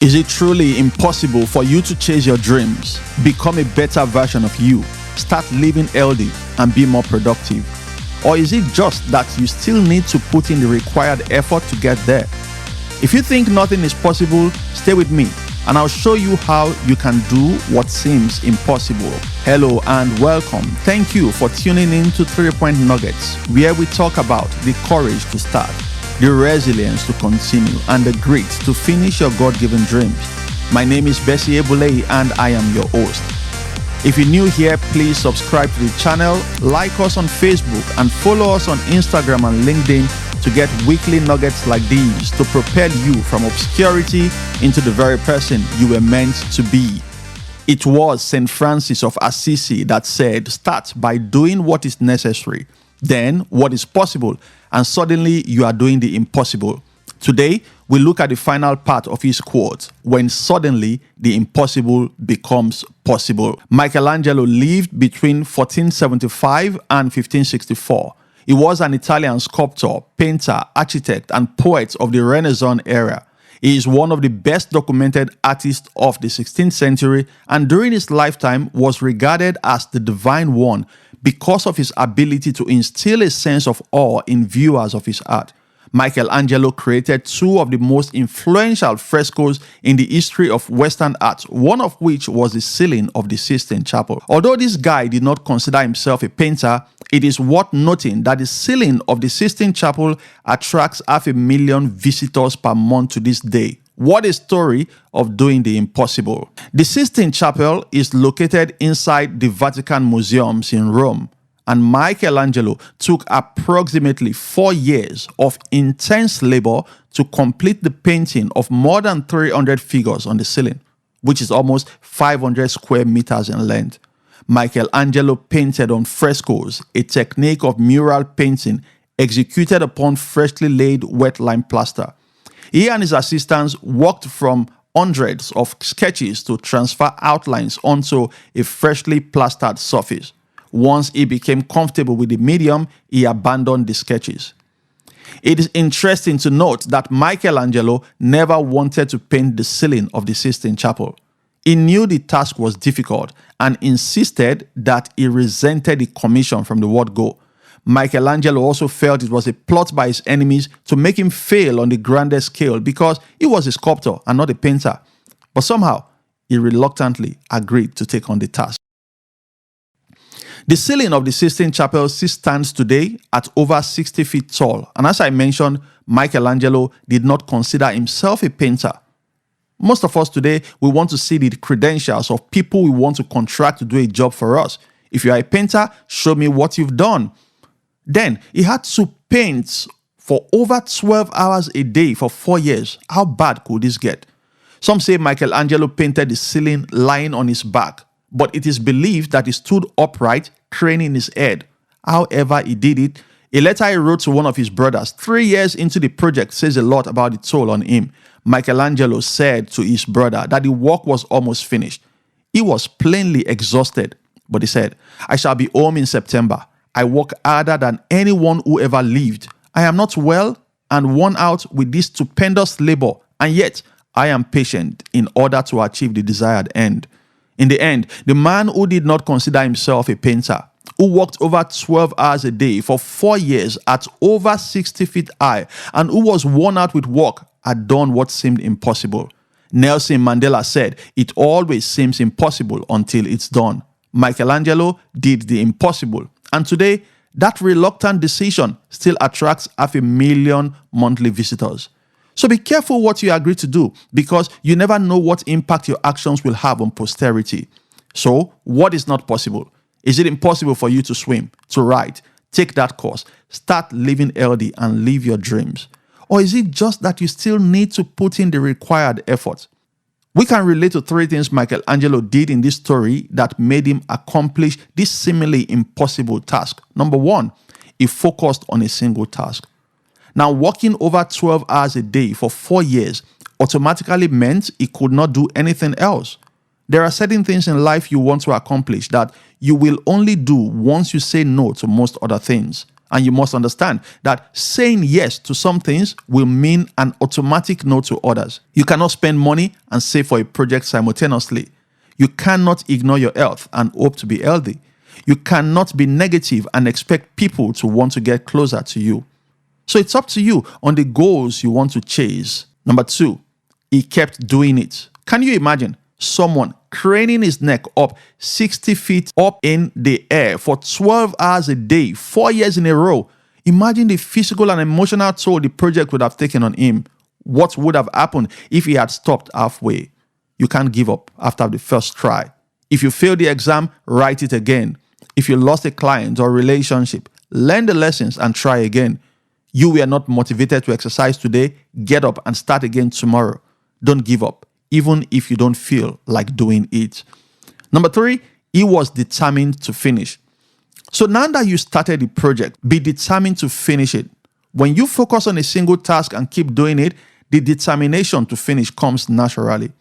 Is it truly impossible for you to chase your dreams, become a better version of you, start living healthy, and be more productive? Or is it just that you still need to put in the required effort to get there? If you think nothing is possible, stay with me and I'll show you how you can do what seems impossible. Hello and welcome. Thank you for tuning in to 3-Point Nuggets, where we talk about the courage to start, the resilience to continue, and the grit to finish your God-given dreams. My name is Bessy and I am your host. If you're new here, please subscribe to the channel, like us on Facebook, and follow us on Instagram and LinkedIn to get weekly nuggets like these to propel you from obscurity into the very person you were meant to be. It was St. Francis of Assisi that said, "Start by doing what is necessary, then what is possible, and suddenly you are doing the impossible." Today, we look at the final part of his quote, "When suddenly the impossible becomes possible." Michelangelo lived between 1475 and 1564. He was an Italian sculptor, painter, architect, and poet of the Renaissance era. He is one of the best documented artists of the 16th century and during his lifetime was regarded as the divine one because of his ability to instill a sense of awe in viewers of his art. Michelangelo created two of the most influential frescoes in the history of Western art, one of which was the ceiling of the Sistine Chapel. Although this guy did not consider himself a painter, it is worth noting that the ceiling of the Sistine Chapel attracts 500,000 visitors per month to this day. What a story of doing the impossible. The Sistine Chapel is located inside the Vatican Museums in Rome, and Michelangelo took approximately 4 years of intense labor to complete the painting of more than 300 figures on the ceiling, which is almost 500 square meters in length. Michelangelo painted on frescoes, a technique of mural painting executed upon freshly laid wet lime plaster. He and his assistants worked from hundreds of sketches to transfer outlines onto a freshly plastered surface. Once he became comfortable with the medium, he abandoned the sketches. It is interesting to note that Michelangelo never wanted to paint the ceiling of the Sistine Chapel. He knew the task was difficult and insisted that he resented the commission from the word go. Michelangelo also felt it was a plot by his enemies to make him fail on the grandest scale because he was a sculptor and not a painter. But somehow, he reluctantly agreed to take on the task. The ceiling of the Sistine Chapel still stands today at over 60 feet tall, and as I mentioned, Michelangelo did not consider himself a painter. Most of us today, we want to see the credentials of people we want to contract to do a job for us. If you are a painter, show me what you've done. Then, he had to paint for over 12 hours a day for 4 years. How bad could this get? Some say Michelangelo painted the ceiling lying on his back, but it is believed that he stood upright, craning his head. However he did it, a letter he wrote to one of his brothers 3 years into the project says a lot about the toll on him. Michelangelo said to his brother that the work was almost finished. He was plainly exhausted, but he said, "I shall be home in September. I work harder than anyone who ever lived. I am not well and worn out with this stupendous labor, and yet I am patient in order to achieve the desired end." In the end, the man who did not consider himself a painter, who worked over 12 hours a day for 4 years at over 60 feet high, and who was worn out with work, had done what seemed impossible. Nelson Mandela said, "It always seems impossible until it's done." Michelangelo did the impossible, and today, that reluctant decision still attracts 500,000 monthly visitors. So be careful what you agree to do because you never know what impact your actions will have on posterity. So, what is not possible? Is it impossible for you to swim, to write, take that course, start living healthy and live your dreams? Or is it just that you still need to put in the required effort? We can relate to 3 things Michelangelo did in this story that made him accomplish this seemingly impossible task. Number 1, he focused on a single task. Now, working over 12 hours a day for 4 years automatically meant he could not do anything else. There are certain things in life you want to accomplish that you will only do once you say no to most other things. And you must understand that saying yes to some things will mean an automatic no to others. You cannot spend money and save for a project simultaneously. You cannot ignore your health and hope to be healthy. You cannot be negative and expect people to want to get closer to you. So it's up to you on the goals you want to chase. Number 2, he kept doing it. Can you imagine someone craning his neck up 60 feet up in the air for 12 hours a day, 4 years in a row? Imagine the physical and emotional toll the project would have taken on him. What would have happened if he had stopped halfway? You can't give up after the first try. If you fail the exam, write it again. If you lost a client or relationship, learn the lessons and try again. You were not motivated to exercise today, get up and start again tomorrow. Don't give up, even if you don't feel like doing it. Number 3, he was determined to finish. So now that you started the project, be determined to finish it. When you focus on a single task and keep doing it, the determination to finish comes naturally.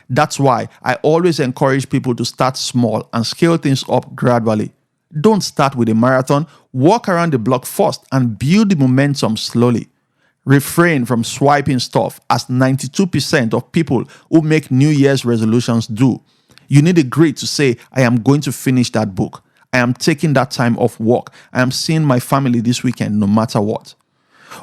That's why I always encourage people to start small and scale things up gradually. Don't start with a marathon, walk around the block first and build the momentum slowly. Refrain from swiping stuff, as 92% of people who make New Year's resolutions do. You need a grit to say, I am going to finish that book. I am taking that time off work. I am seeing my family this weekend no matter what.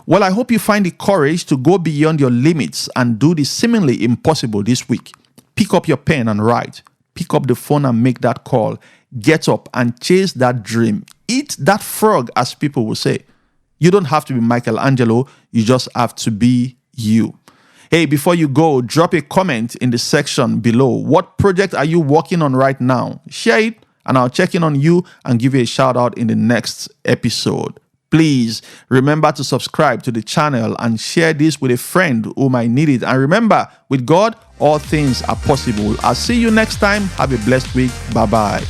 Well, I hope you find the courage to go beyond your limits and do the seemingly impossible this week. Pick up your pen and write. Pick up the phone and make that call. Get up and chase that dream. Eat that frog, as people will say. You don't have to be Michelangelo. You just have to be you. Hey, before you go, drop a comment in the section below. What project are you working on right now? Share it and I'll check in on you and give you a shout out in the next episode. Please remember to subscribe to the channel and share this with a friend who might need it. And remember, with God, all things are possible. I'll see you next time. Have a blessed week. Bye-bye.